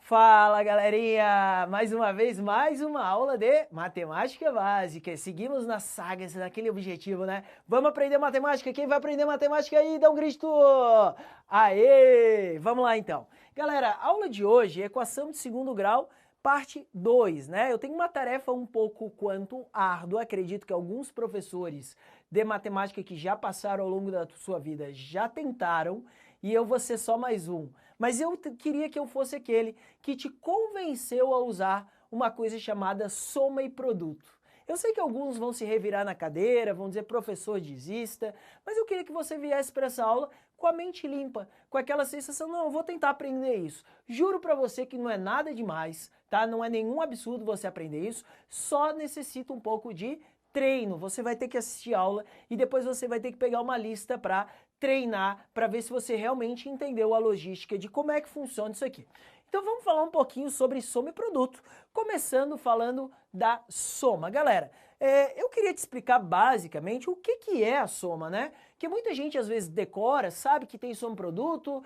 Fala, galerinha! Mais uma vez, mais uma aula de matemática básica. Seguimos na saga, naquele objetivo, né? Vamos aprender matemática? Quem vai aprender matemática aí? Dá um grito! Aê! Vamos lá então. Galera, a aula de hoje é equação de segundo grau, parte 2, né? Eu tenho uma tarefa um pouco quanto árdua, acredito que alguns professores de matemática que já passaram ao longo da sua vida já tentaram, e eu vou ser só mais um. Mas eu queria que eu fosse aquele que te convenceu a usar uma coisa chamada soma e produto. Eu sei que alguns vão se revirar na cadeira, vão dizer professor desista, mas eu queria que você viesse para essa aula com a mente limpa, com aquela sensação, não, eu vou tentar aprender isso. Juro para você que não é nada demais, tá? Não é nenhum absurdo você aprender isso, só necessita um pouco de treino. Você vai ter que assistir aula e depois você vai ter que pegar uma lista para treinar, para ver se você realmente entendeu a logística de como é que funciona isso aqui. Então vamos falar um pouquinho sobre soma e produto, começando falando da soma. Galera, eu queria te explicar basicamente o que é a soma, né? Que muita gente às vezes decora, sabe que tem soma e produto,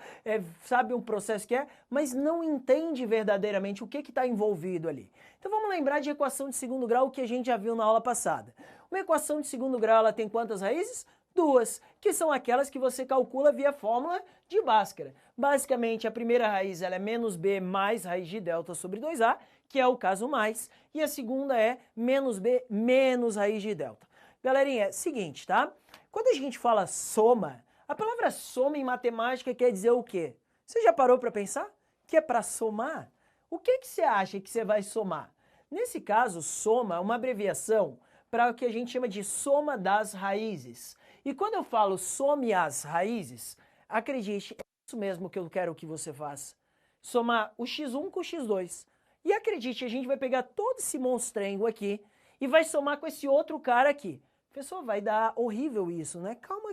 sabe um processo que é, mas não entende verdadeiramente o que está envolvido ali. Então vamos lembrar de equação de segundo grau que a gente já viu na aula passada. Uma equação de segundo grau ela tem quantas raízes? Duas, que são aquelas que você calcula via fórmula de Bhaskara. Basicamente, a primeira raiz ela é menos b mais raiz de delta sobre 2a, que é o caso mais, e a segunda é menos b menos raiz de delta. Galerinha, é seguinte, tá? Quando a gente fala soma, a palavra soma em matemática quer dizer o quê? Você já parou para pensar? Que é para somar? O que você acha que você vai somar? Nesse caso, soma é uma abreviação para o que a gente chama de soma das raízes. E quando eu falo some as raízes, acredite, é isso mesmo que eu quero que você faça. Somar o x1 com o x2. E acredite, a gente vai pegar todo esse monstrengo aqui e vai somar com esse outro cara aqui. Pessoal, vai dar horrível isso, né? Calma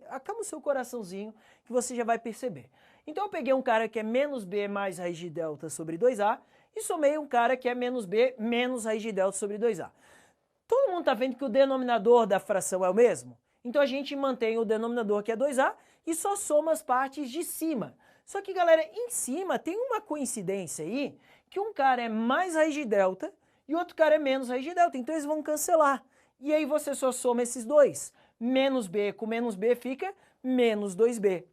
acalma o seu coraçãozinho que você já vai perceber. Então eu peguei um cara que é menos b mais raiz de delta sobre 2a e somei um cara que é menos b menos raiz de delta sobre 2a. Todo mundo está vendo que o denominador da fração é o mesmo? Então a gente mantém o denominador que é 2a e só soma as partes de cima. Só que, galera, em cima tem uma coincidência aí que um cara é mais raiz de delta e o outro cara é menos raiz de delta. Então eles vão cancelar. E aí você só soma esses dois. Menos b com menos b fica menos 2b.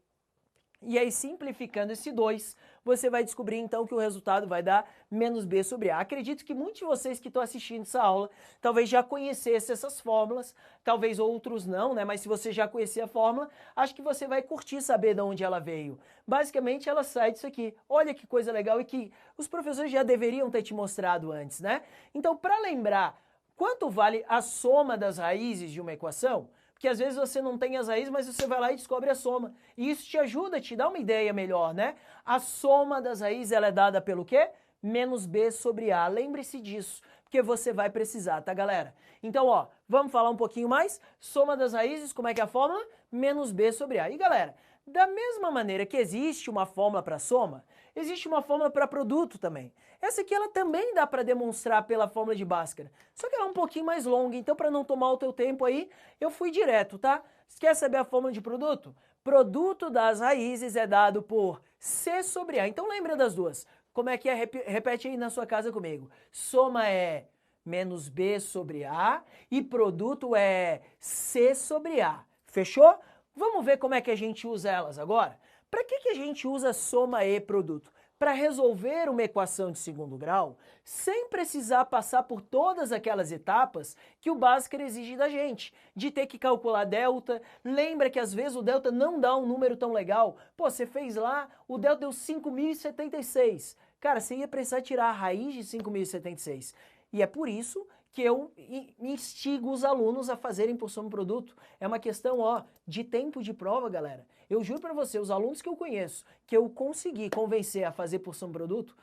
E aí, simplificando esse 2, você vai descobrir então que o resultado vai dar menos b sobre a. Acredito que muitos de vocês que estão assistindo essa aula talvez já conhecessem essas fórmulas, talvez outros não, né? Mas se você já conhecer a fórmula, acho que você vai curtir saber de onde ela veio. Basicamente, ela sai disso aqui. Olha que coisa legal e que os professores já deveriam ter te mostrado antes, né? Então, para lembrar quanto vale a soma das raízes de uma equação, porque às vezes você não tem as raízes, mas você vai lá e descobre a soma. E isso te ajuda, te dá uma ideia melhor, né? A soma das raízes ela é dada pelo quê? Menos b sobre a. Lembre-se disso, porque você vai precisar, tá, galera? Então, ó, vamos falar um pouquinho mais? Soma das raízes, como é que é a fórmula? Menos b sobre a. E, galera, da mesma maneira que existe uma fórmula para soma, existe uma fórmula para produto também. Essa aqui ela também dá para demonstrar pela fórmula de Bhaskara, só que ela é um pouquinho mais longa, então para não tomar o teu tempo aí, eu fui direto, tá? Você quer saber a fórmula de produto? Produto das raízes é dado por C sobre A. Então lembra das duas. Como é que é? Repete aí na sua casa comigo. Soma é menos B sobre A e produto é C sobre A. Fechou? Vamos ver como é que a gente usa elas agora? Para que a gente usa soma e produto? Para resolver uma equação de segundo grau, sem precisar passar por todas aquelas etapas que o Bhaskara exige da gente, de ter que calcular delta. Lembra que às vezes o delta não dá um número tão legal. Pô, você fez lá, o delta deu 5.076. Cara, você ia precisar tirar a raiz de 5.076. E é por isso que eu instigo os alunos a fazerem por soma e produto. É uma questão, ó, de tempo de prova, galera. Eu juro pra você, os alunos que eu conheço, que eu consegui convencer a fazer por soma e produto,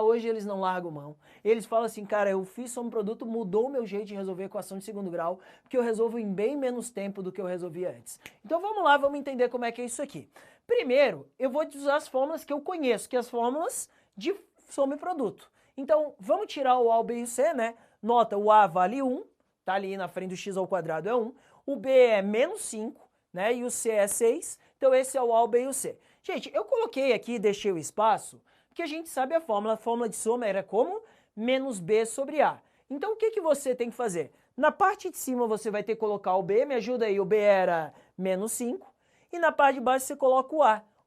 hoje eles não largam mão. Eles falam assim, cara, eu fiz soma e produto, mudou o meu jeito de resolver equação de segundo grau, porque eu resolvo em bem menos tempo do que eu resolvia antes. Então vamos lá, vamos entender como é que é isso aqui. Primeiro, eu vou usar as fórmulas que eu conheço, que é as fórmulas de soma e produto. Então, vamos tirar o A, o B e o C, né? Nota, o A vale 1, tá ali na frente do x ao quadrado é 1. O B é menos 5, né? E o C é 6. Então, esse é o A, o B e o C. Gente, eu coloquei aqui, deixei o espaço, Porque a gente sabe a fórmula de soma era como? Menos B sobre A. Então o que você tem que fazer? Na parte de cima você vai ter que colocar o B, me ajuda aí, o B era menos 5, e na parte de baixo você coloca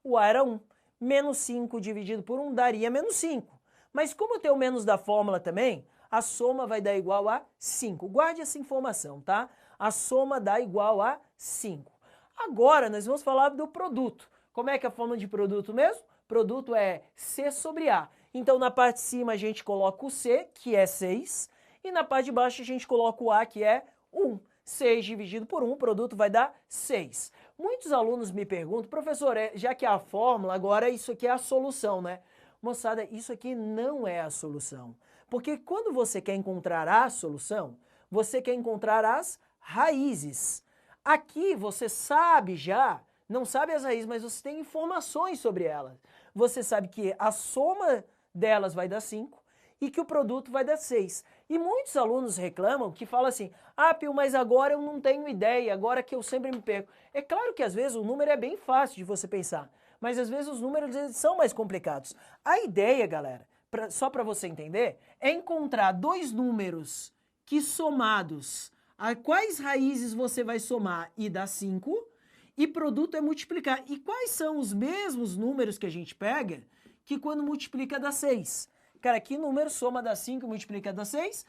o A era 1. Menos 5 dividido por 1 daria menos 5. Mas como tem o menos da fórmula também, a soma vai dar igual a 5. Guarde essa informação, tá? A soma dá igual a 5. Agora nós vamos falar do produto. Como é que é a fórmula de produto mesmo? Produto é C sobre A. Então na parte de cima a gente coloca o C, que é 6, e na parte de baixo a gente coloca o A, que é 1. 6 dividido por 1, o produto vai dar 6. Muitos alunos me perguntam, professor, já que é a fórmula, agora isso aqui é a solução, né? Moçada, isso aqui não é a solução. Porque quando você quer encontrar a solução, você quer encontrar as raízes. Aqui você sabe já, não sabe as raízes, mas você tem informações sobre elas. Você sabe que a soma delas vai dar 5 e que o produto vai dar 6. E muitos alunos reclamam que falam assim, ah, Pio, mas agora eu não tenho ideia, agora que eu sempre me perco. É claro que às vezes o número é bem fácil de você pensar, mas às vezes os números eles são mais complicados. A ideia, galera, só para você entender, é encontrar dois números que somados, a quais raízes você vai somar e dá 5, e produto é multiplicar. E quais são os mesmos números que a gente pega que quando multiplica dá 6? Cara, que número soma dá 5 e multiplica dá 6?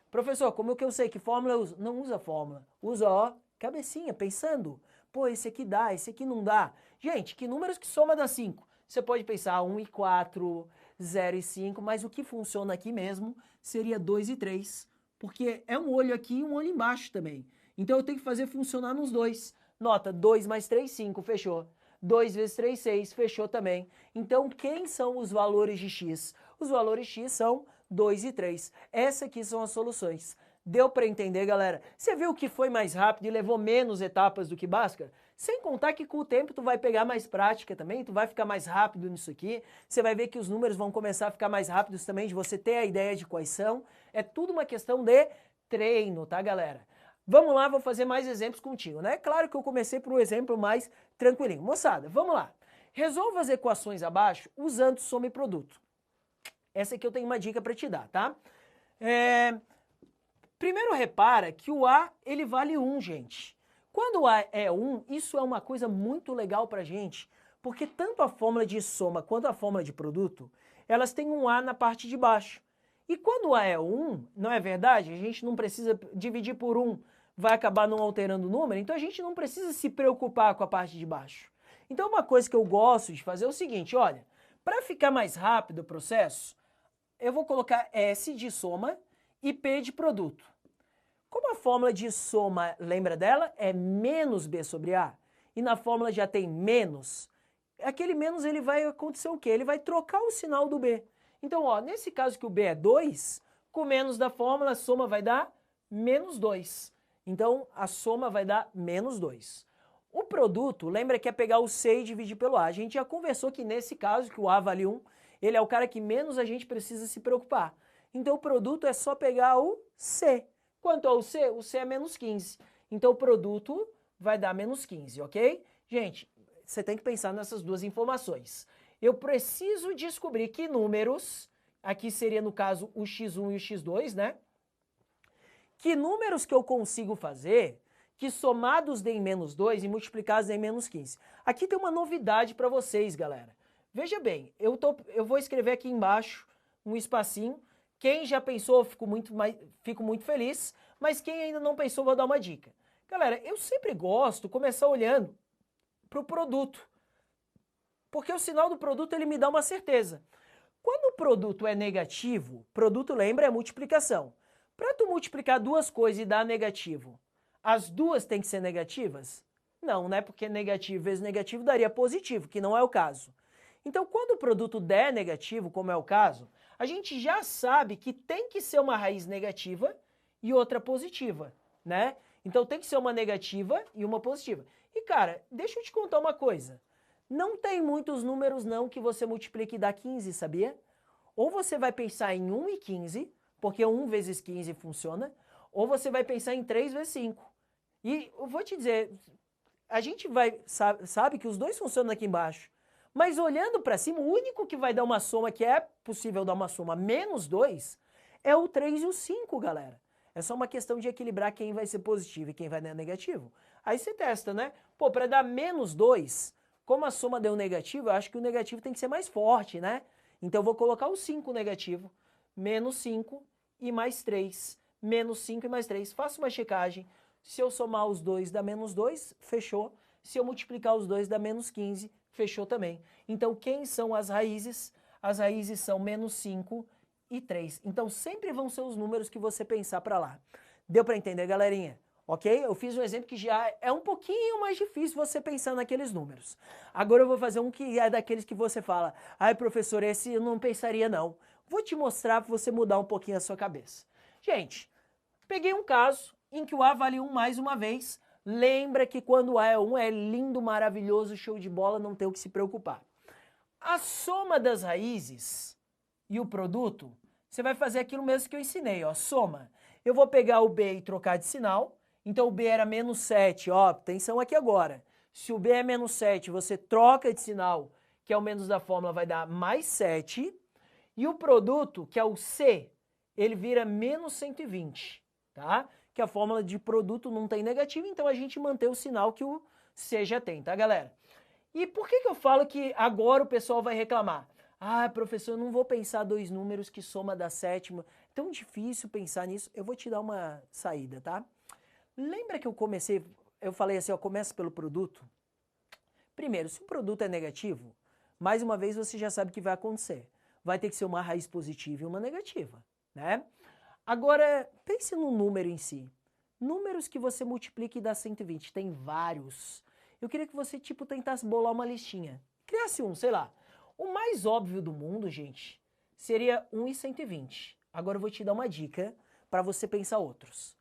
Professor, como que eu sei? Que fórmula eu uso? Não usa fórmula. Usa, ó, cabecinha, pensando. Pô, esse aqui dá, esse aqui não dá. Gente, que números que soma dá 5? Você pode pensar 1 e 4, 0 e 5, mas o que funciona aqui mesmo seria 2 e 3. Porque é um olho aqui e um olho embaixo também. Então eu tenho que fazer funcionar nos dois. Nota, 2 mais 3, 5, fechou. 2 vezes 3, 6, fechou também. Então, quem são os valores de x? Os valores x são 2 e 3. Essas aqui são as soluções. Deu para entender, galera? Você viu que foi mais rápido e levou menos etapas do que Bhaskara? Sem contar que com o tempo tu vai pegar mais prática também, tu vai ficar mais rápido nisso aqui. Você vai ver que os números vão começar a ficar mais rápidos também, de você ter a ideia de quais são. É tudo uma questão de treino, tá, galera? Vamos lá, vou fazer mais exemplos contigo, né? Claro que eu comecei por um exemplo mais tranquilinho. Moçada, vamos lá. Resolva as equações abaixo usando soma e produto. Essa aqui eu tenho uma dica para te dar, tá? Primeiro repara que o A, ele vale 1, gente. Quando o A é 1, isso é uma coisa muito legal pra gente, porque tanto a fórmula de soma quanto a fórmula de produto, elas têm um A na parte de baixo. E quando o A é 1, não é verdade? A gente não precisa dividir por 1, vai acabar não alterando o número, então a gente não precisa se preocupar com a parte de baixo. Então uma coisa que eu gosto de fazer é o seguinte, olha, para ficar mais rápido o processo, eu vou colocar S de soma e P de produto. Como a fórmula de soma, lembra dela? É menos B sobre A. E na fórmula já tem menos. Aquele menos ele vai acontecer o quê? Ele vai trocar o sinal do B. Então, ó, nesse caso que o B é 2, com menos da fórmula, a soma vai dar menos 2. Então, a soma vai dar menos 2. O produto, lembra que é pegar o C e dividir pelo A. A gente já conversou que nesse caso, que o A vale 1, ele é o cara que menos a gente precisa se preocupar. Então, o produto é só pegar o C. Quanto ao C? O C é menos 15. Então, o produto vai dar menos 15, ok? Gente, você tem que pensar nessas duas informações. Eu preciso descobrir que números, aqui seria no caso o x1 e o x2, né? Que números que eu consigo fazer que somados deem menos 2 e multiplicados deem menos 15. Aqui tem uma novidade para vocês, galera. Veja bem, eu vou escrever aqui embaixo um espacinho. Quem já pensou, fico muito feliz, mas quem ainda não pensou, vou dar uma dica. Galera, eu sempre gosto de começar olhando para o produto, porque o sinal do produto ele me dá uma certeza. Quando o produto é negativo, produto, lembra, é multiplicação. Para tu multiplicar duas coisas e dar negativo, as duas têm que ser negativas? Não, né? Porque negativo vezes negativo daria positivo, que não é o caso. Então, quando o produto der negativo, como é o caso, a gente já sabe que tem que ser uma raiz negativa e outra positiva, né? Então, tem que ser uma negativa e uma positiva. E, cara, deixa eu te contar uma coisa. Não tem muitos números, não, que você multiplique e dá 15, sabia? Ou você vai pensar em 1 e 15, porque 1 vezes 15 funciona, ou você vai pensar em 3 vezes 5. E eu vou te dizer, a gente sabe que os dois funcionam aqui embaixo, Mas olhando para cima, o único que vai dar uma soma que é possível dar uma soma menos 2 é o 3 e o 5, galera. É só uma questão de equilibrar quem vai ser positivo e quem vai dar negativo. Aí você testa, né? Pô, para dar menos 2, como a soma deu negativo, eu acho que o negativo tem que ser mais forte, né? Então eu vou colocar o 5 negativo, menos 5 e mais 3, menos 5 e mais 3. Faço uma checagem. Se eu somar os dois dá menos 2, fechou. Se eu multiplicar os dois dá menos 15, fechou também. Então quem são as raízes? As raízes são menos 5 e 3. Então sempre vão ser os números que você pensar para lá. Deu para entender, galerinha? Ok? Eu fiz um exemplo que já é um pouquinho mais difícil você pensar naqueles números. Agora eu vou fazer um que é daqueles que você fala, ai professor, esse eu não pensaria não. Vou te mostrar para você mudar um pouquinho a sua cabeça. Gente, peguei um caso em que o A vale 1 mais uma vez. Lembra que quando o A é 1 é lindo, maravilhoso, show de bola, não tem o que se preocupar. A soma das raízes e o produto, você vai fazer aquilo mesmo que eu ensinei, ó, soma. Eu vou pegar o B e trocar de sinal, então o B era menos 7, ó, atenção aqui agora. Se o B é menos 7, você troca de sinal, que é o menos da fórmula, vai dar mais 7, e o produto, que é o C, ele vira menos 120, tá? Que a fórmula de produto não tem negativo, então a gente mantém o sinal que o C já tem, tá, galera? E por que eu falo que agora o pessoal vai reclamar? Ah, professor, eu não vou pensar dois números que soma da sétima. É tão difícil pensar nisso. Eu vou te dar uma saída, tá? Lembra que eu falei assim, ó, começa pelo produto? Primeiro, se o produto é negativo, mais uma vez você já sabe o que vai acontecer. Vai ter que ser uma raiz positiva e uma negativa, né? Agora, pense no número em si. Números que você multiplica e dá 120, tem vários. Eu queria que você, tipo, tentasse bolar uma listinha. Criasse um, sei lá. O mais óbvio do mundo, gente, seria 1 e 120. Agora eu vou te dar uma dica para você pensar outros.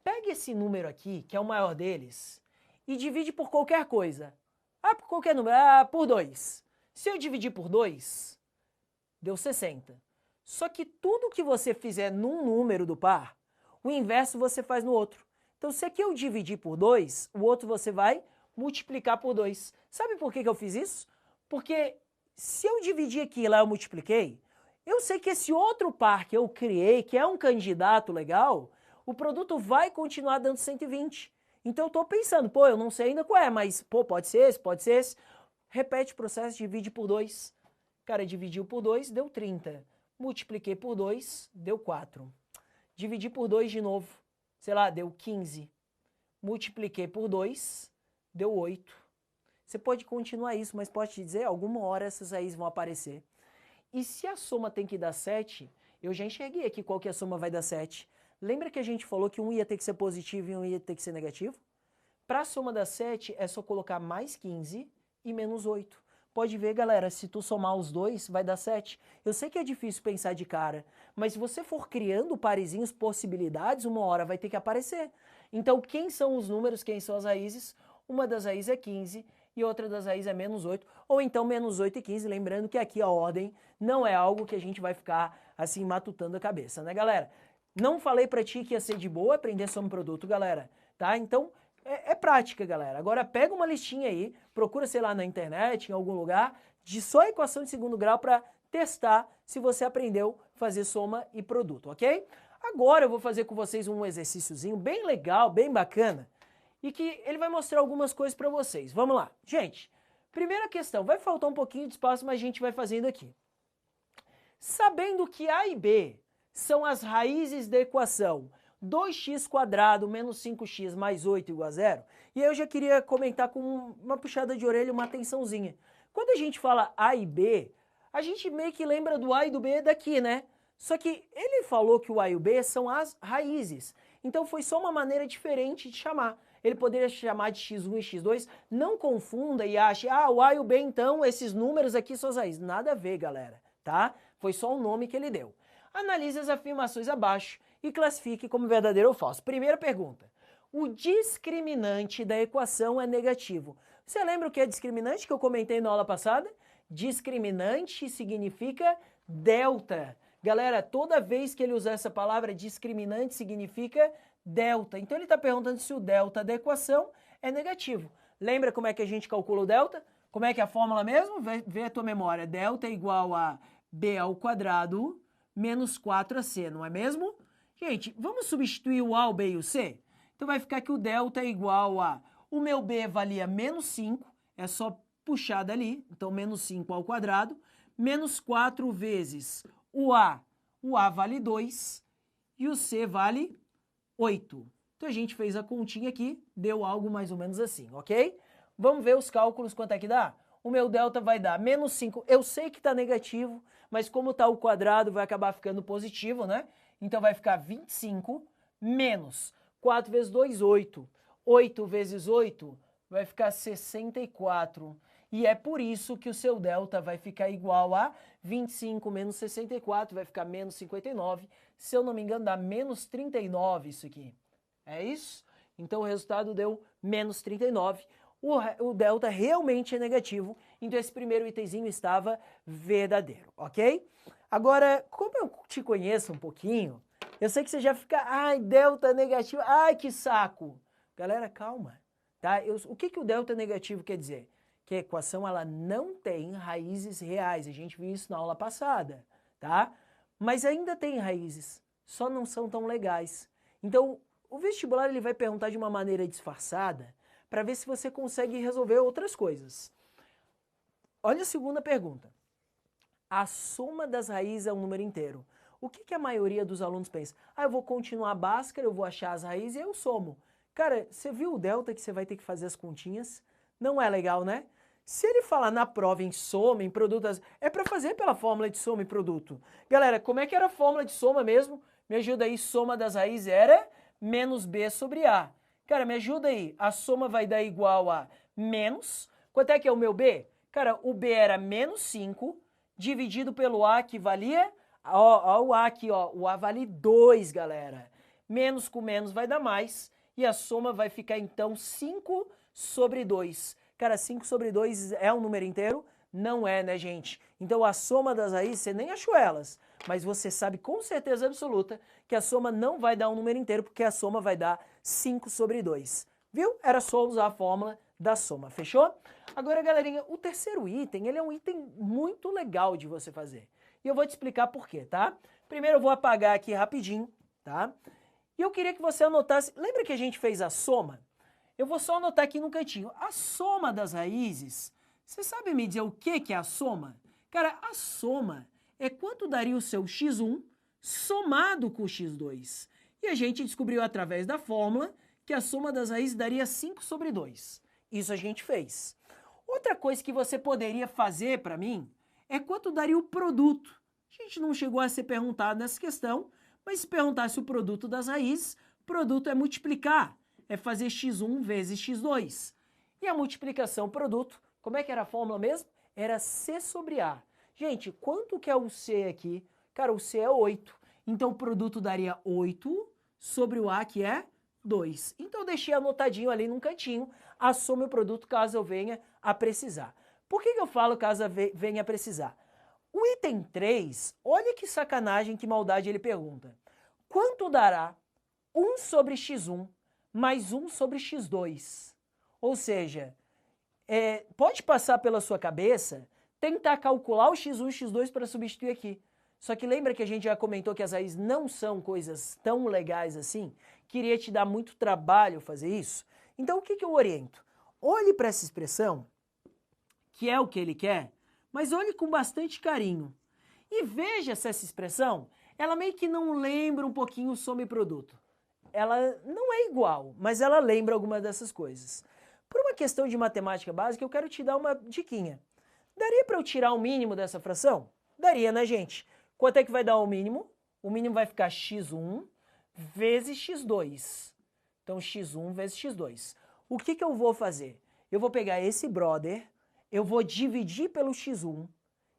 Pegue esse número aqui, que é o maior deles, e divide por qualquer coisa. Ah, por qualquer número. Ah, por 2. Se eu dividir por 2, deu 60. Só que tudo que você fizer num número do par, o inverso você faz no outro. Então, se aqui eu dividir por 2, o outro você vai multiplicar por 2. Sabe por que eu fiz isso? Porque se eu dividir aqui e lá eu multipliquei, eu sei que esse outro par que eu criei, que é um candidato legal, o produto vai continuar dando 120. Então eu estou pensando, pô, eu não sei ainda qual é, mas pô, pode ser esse, pode ser esse. Repete o processo, divide por 2. Cara, dividiu por 2, deu 30. Multipliquei por 2, deu 4. Dividi por 2 de novo, sei lá, deu 15. Multipliquei por 2, deu 8. Você pode continuar isso, mas pode te dizer, alguma hora essas raízes vão aparecer. E se a soma tem que dar 7, eu já enxerguei aqui qual que a soma vai dar 7. Lembra que a gente falou que um ia ter que ser positivo e um ia ter que ser negativo? Para a soma dar 7, é só colocar mais 15 e menos 8. Pode ver, galera, se tu somar os dois, vai dar 7. Eu sei que é difícil pensar de cara, mas se você for criando parezinhos, possibilidades, uma hora vai ter que aparecer. Então, quem são os números, quem são as raízes? Uma das raízes é 15 e outra das raízes é menos 8, ou então menos 8 e 15, lembrando que aqui a ordem não é algo que a gente vai ficar assim matutando a cabeça, né, galera? Não falei pra ti que ia ser de boa aprender sobre produto, galera, tá? Então, é prática, galera. Agora pega uma listinha aí, procura, sei lá, na internet, em algum lugar, de só equação de segundo grau para testar se você aprendeu a fazer soma e produto, ok? Agora eu vou fazer com vocês um exercíciozinho bem legal, bem bacana, e que ele vai mostrar algumas coisas para vocês. Vamos lá. Gente, primeira questão, vai faltar um pouquinho de espaço, mas a gente vai fazendo aqui. Sabendo que A e B são as raízes da equação 2x² menos 5x mais 8 igual a 0. E aí eu já queria comentar com uma puxada de orelha, uma atençãozinha. Quando a gente fala A e B, a gente meio que lembra do A e do B daqui, né? Só que ele falou que o A e o B são as raízes. Então foi só uma maneira diferente de chamar. Ele poderia chamar de x1 e x2. Não confunda e ache, o A e o B então, esses números aqui são as raízes. Nada a ver, galera, tá? Foi só o nome que ele deu. Analise as afirmações abaixo e classifique como verdadeiro ou falso. Primeira pergunta. O discriminante da equação é negativo. Você lembra o que é discriminante que eu comentei na aula passada? Discriminante significa delta. Galera, toda vez que ele usar essa palavra discriminante significa delta. Então ele está perguntando se o delta da equação é negativo. Lembra como é que a gente calcula o delta? Como é que é a fórmula mesmo? Vê a tua memória. Delta é igual a b ao quadrado menos 4ac, não é mesmo? Gente, vamos substituir o a, o b e o c? Então vai ficar que o delta é igual a... O meu b valia menos 5, é só puxar dali, então menos 5 ao quadrado, menos 4 vezes o a vale 2 e o c vale 8. Então a gente fez a continha aqui, deu algo mais ou menos assim, ok? Vamos ver os cálculos, quanto é que dá? O meu delta vai dar menos 5, eu sei que está negativo, mas como está o quadrado vai acabar ficando positivo, né? Então vai ficar 25 menos 4 vezes 2, 8. 8 vezes 8 vai ficar 64. E é por isso que o seu delta vai ficar igual a 25 menos 64, vai ficar menos 59. Se eu não me engano, dá menos 39 isso aqui. É isso? Então o resultado deu menos 39. O delta realmente é negativo, então esse primeiro itemzinho estava verdadeiro, ok? Agora, como eu te conheço um pouquinho, eu sei que você já fica, ai, delta negativo, ai, que saco. Galera, calma, tá? O que o delta negativo quer dizer? Que a equação ela não tem raízes reais, a gente viu isso na aula passada, tá? Mas ainda tem raízes, só não são tão legais. Então, o vestibular ele vai perguntar de uma maneira disfarçada para ver se você consegue resolver outras coisas. Olha a segunda pergunta. A soma das raízes é um número inteiro. O que a maioria dos alunos pensa? Ah, eu vou continuar a Bhaskara, eu vou achar as raízes e eu somo. Cara, você viu o delta que você vai ter que fazer as continhas? Não é legal, né? Se ele falar na prova em soma, em produto, é para fazer pela fórmula de soma e produto. Galera, como é que era a fórmula de soma mesmo? Me ajuda aí, soma das raízes era menos b sobre a. Cara, me ajuda aí, a soma vai dar igual a menos, quanto é que é o meu b? Cara, o b era menos 5, dividido pelo a que valia, ó, o a aqui, ó, o a vale 2, galera. Menos com menos vai dar mais, e a soma vai ficar então 5 sobre 2. Cara, 5 sobre 2 é um número inteiro? Não é, né, gente? Então a soma das raízes, você nem achou elas, mas você sabe com certeza absoluta que a soma não vai dar um número inteiro, porque a soma vai dar 5 sobre 2. Viu? Era só usar a fórmula da soma, fechou? Agora, galerinha, o terceiro item, ele é um item muito legal de você fazer. E eu vou te explicar por quê, tá? Primeiro eu vou apagar aqui rapidinho, tá? E eu queria que você anotasse, lembra que a gente fez a soma? Eu vou só anotar aqui no cantinho. A soma das raízes, você sabe me dizer o que é a soma? Cara, a soma é quanto daria o seu x1 somado com o x2. E a gente descobriu através da fórmula que a soma das raízes daria 5 sobre 2. Isso a gente fez. Outra coisa que você poderia fazer para mim é quanto daria o produto. A gente não chegou a ser perguntado nessa questão, mas se perguntasse o produto das raízes, produto é multiplicar, é fazer x1 vezes x2. E a multiplicação produto, como é que era a fórmula mesmo? Era c sobre a. Gente, quanto que é o c aqui? Cara, o c é 8. Então o produto daria 8 sobre o a, que é 2. Então eu deixei anotadinho ali num cantinho a soma e o produto caso eu venha a precisar. Por que eu falo caso venha a precisar? O item 3, olha que sacanagem, que maldade ele pergunta. Quanto dará 1 sobre x1 mais 1 sobre x2? Ou seja, pode passar pela sua cabeça tentar calcular o x1 e o x2 para substituir aqui. Só que lembra que a gente já comentou que as raízes não são coisas tão legais assim? Queria te dar muito trabalho fazer isso? Então o que eu oriento? Olhe para essa expressão, que é o que ele quer, mas olhe com bastante carinho. E veja se essa expressão, ela meio que não lembra um pouquinho o soma e produto. Ela não é igual, mas ela lembra alguma dessas coisas. Por uma questão de matemática básica, eu quero te dar uma diquinha. Daria para eu tirar o mínimo dessa fração? Daria, né, gente? Quanto é que vai dar o mínimo? O mínimo vai ficar x1 vezes x2. Então, x1 vezes x2. O que eu vou fazer? Eu vou pegar esse brother, eu vou dividir pelo x1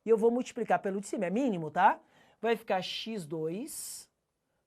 e eu vou multiplicar pelo de cima. É mínimo, tá? Vai ficar x2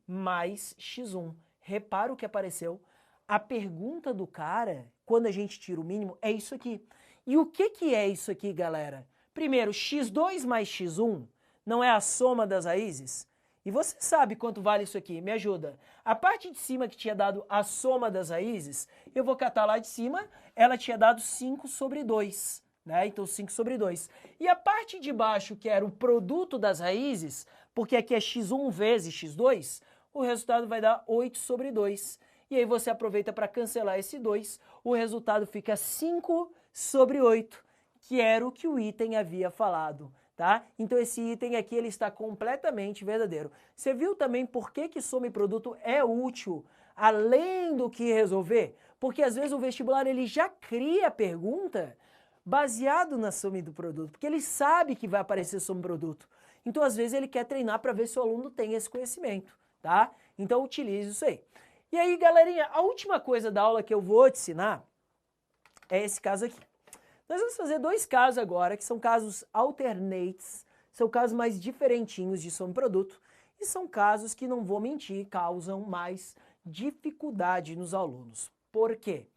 mais x1. Repara o que apareceu. A pergunta do cara, quando a gente tira o mínimo, é isso aqui. E o que é isso aqui, galera? Primeiro, x2 mais x1 não é a soma das raízes? E você sabe quanto vale isso aqui? Me ajuda. A parte de cima que tinha dado a soma das raízes, eu vou catar lá de cima, ela tinha dado 5 sobre 2. né? Então 5 sobre 2. E a parte de baixo, que era o produto das raízes, porque aqui é x1 vezes x2, o resultado vai dar 8 sobre 2. E aí você aproveita para cancelar esse 2, o resultado fica 5 sobre 8, que era o que o item havia falado, tá? Então esse item aqui ele está completamente verdadeiro. Você viu também por que soma e produto é útil, além do que resolver? Porque às vezes o vestibular ele já cria a pergunta baseado na soma e do produto, porque ele sabe que vai aparecer soma e produto. Então às vezes ele quer treinar para ver se o aluno tem esse conhecimento, tá? Então utilize isso aí. E aí, galerinha, a última coisa da aula que eu vou te ensinar é esse caso aqui. Nós vamos fazer dois casos agora, que são casos alternates, são casos mais diferentinhos de soma e produto, e são casos que, não vou mentir, causam mais dificuldade nos alunos. Por quê?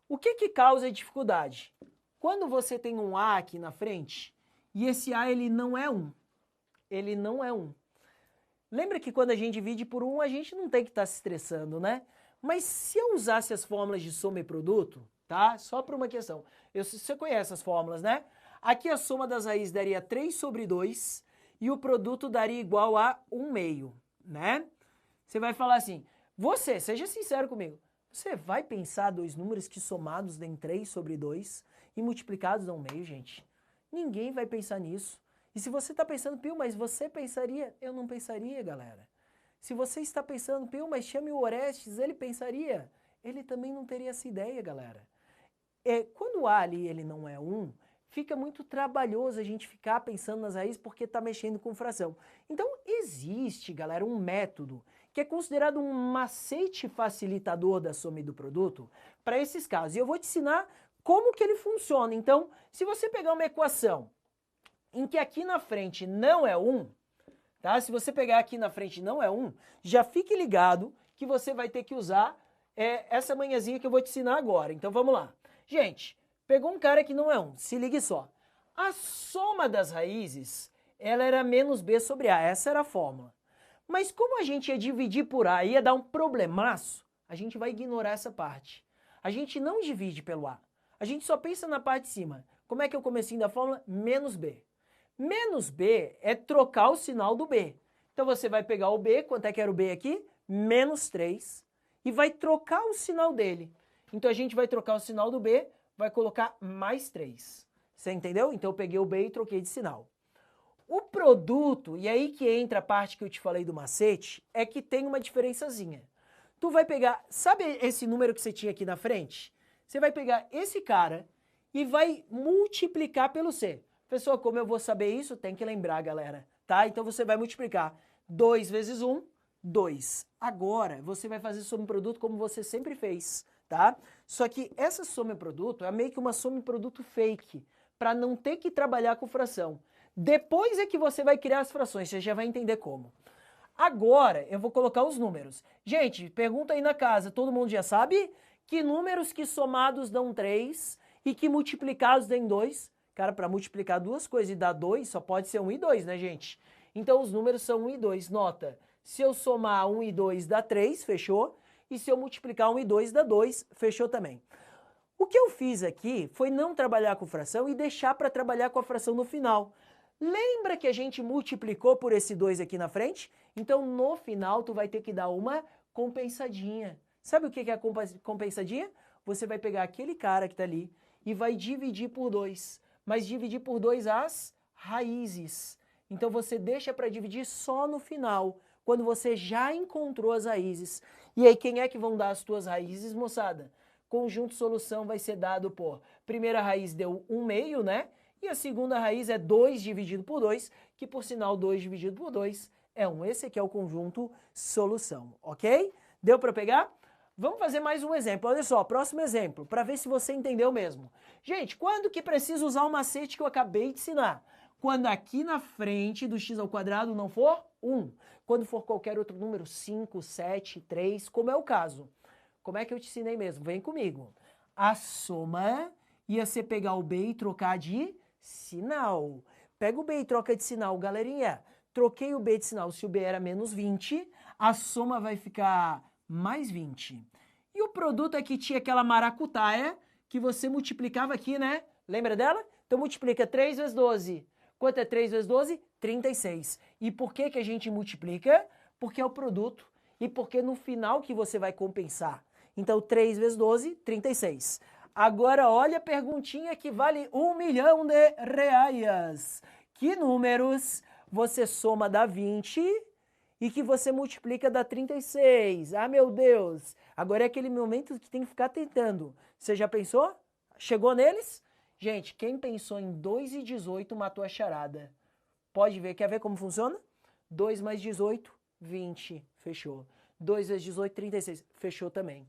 O que causa dificuldade? Quando você tem um A aqui na frente, e esse A ele não é 1. Ele não é 1. Lembra que quando a gente divide por 1, a gente não tem que estar se estressando, né? Mas se eu usasse as fórmulas de soma e produto, tá? Só por uma questão. Você conhece as fórmulas, né? Aqui a soma das raízes daria 3 sobre 2 e o produto daria igual a 1/2, né? Você vai falar assim, seja sincero comigo, você vai pensar dois números que somados dêem 3 sobre 2 e multiplicados dão 1/2, gente? Ninguém vai pensar nisso. E se você está pensando, Pio, mas você pensaria? Eu não pensaria, galera. Se você está pensando, Pio, mas chame o Orestes, ele pensaria? Ele também não teria essa ideia, galera. Quando o A ali ele não é 1, fica muito trabalhoso a gente ficar pensando nas raízes porque está mexendo com fração. Então existe, galera, um método que é considerado um macete facilitador da soma e do produto para esses casos. E eu vou te ensinar como que ele funciona. Então, se você pegar uma equação em que aqui na frente não é 1, tá? Se você pegar aqui na frente não é 1, já fique ligado que você vai ter que usar essa manhãzinha que eu vou te ensinar agora. Então vamos lá. Gente, pegou um cara que não é 1, se ligue só. A soma das raízes, ela era menos b sobre a, essa era a fórmula. Mas como a gente ia dividir por a, ia dar um problemaço, a gente vai ignorar essa parte. A gente não divide pelo a, a gente só pensa na parte de cima. Como é que é o comecinho da fórmula? Menos b. Menos b é trocar o sinal do b. Então você vai pegar o b, quanto é que era o b aqui? Menos 3, e vai trocar o sinal dele. Então a gente vai trocar o sinal do b, vai colocar mais 3. Você entendeu? Então eu peguei o b e troquei de sinal. O produto, e aí que entra a parte que eu te falei do macete, é que tem uma diferençazinha. Tu vai pegar, sabe esse número que você tinha aqui na frente? Você vai pegar esse cara e vai multiplicar pelo c. Pessoal, como eu vou saber isso? Tem que lembrar, galera, tá? Então você vai multiplicar 2 vezes 1, 2. Agora, você vai fazer soma e produto como você sempre fez, tá? Só que essa soma e produto é meio que uma soma e produto fake, para não ter que trabalhar com fração. Depois é que você vai criar as frações, você já vai entender como. Agora, eu vou colocar os números. Gente, pergunta aí na casa, todo mundo já sabe? Que números que somados dão 3 e que multiplicados dão 2? Cara, para multiplicar duas coisas e dar 2, só pode ser 1 e 2, né, gente? Então, os números são 1 e 2. Nota, se eu somar 1 e 2 dá 3, fechou? E se eu multiplicar 1 e 2 dá 2, fechou também. O que eu fiz aqui foi não trabalhar com fração e deixar para trabalhar com a fração no final. Lembra que a gente multiplicou por esse 2 aqui na frente? Então, no final, tu vai ter que dar uma compensadinha. Sabe o que é a compensadinha? Você vai pegar aquele cara que está ali e vai dividir por 2. Mas dividir por 2 as raízes. Então você deixa para dividir só no final, quando você já encontrou as raízes. E aí quem é que vão dar as tuas raízes, moçada? Conjunto solução vai ser dado por, primeira raiz deu 1/2, né? E a segunda raiz é 2 dividido por 2, que por sinal 2 dividido por 2 é 1. Esse aqui é o conjunto solução, ok? Deu para pegar? Vamos fazer mais um exemplo. Olha só, próximo exemplo, para ver se você entendeu mesmo. Gente, quando que precisa usar o macete que eu acabei de ensinar? Quando aqui na frente do x ao quadrado não for 1. Quando for qualquer outro número, 5, 7, 3, como é o caso. Como é que eu te ensinei mesmo? Vem comigo. A soma ia ser pegar o b e trocar de sinal. Pega o b e troca de sinal, galerinha. Troquei o b de sinal. Se o b era menos 20, a soma vai ficar mais 20. E o produto aqui tinha aquela maracutaia que você multiplicava aqui, né? Lembra dela? Então multiplica 3 vezes 12. Quanto é 3 vezes 12? 36. E por que que a gente multiplica? Porque é o produto e porque no final que você vai compensar. Então 3 vezes 12, 36. Agora olha a perguntinha que vale R$1 milhão. Que números você soma dá 20 e que você multiplica dá 36? Ah, meu Deus! Agora é aquele momento que tem que ficar tentando. Você já pensou? Chegou neles? Gente, quem pensou em 2 e 18 matou a charada. Pode ver, quer ver como funciona? 2 mais 18, 20. Fechou. 2 vezes 18, 36. Fechou também.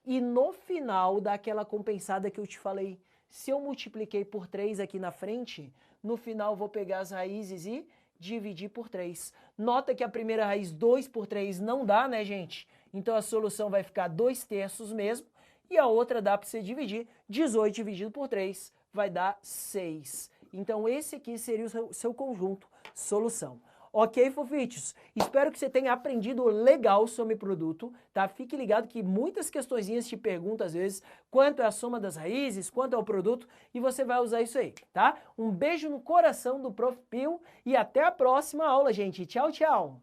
E no final daquela compensada que eu te falei, se eu multipliquei por 3 aqui na frente, no final vou pegar as raízes e dividir por 3. Nota que a primeira raiz 2 por 3 não dá, né, gente? Então a solução vai ficar 2/3 mesmo. E a outra dá para você dividir. 18 dividido por 3 vai dar 6. Então esse aqui seria o seu conjunto solução. Ok, fofitos? Espero que você tenha aprendido legal sobre produto, tá? Fique ligado que muitas questõezinhas te perguntam às vezes quanto é a soma das raízes, quanto é o produto, e você vai usar isso aí, tá? Um beijo no coração do Prof. Pio e até a próxima aula, gente. Tchau, tchau!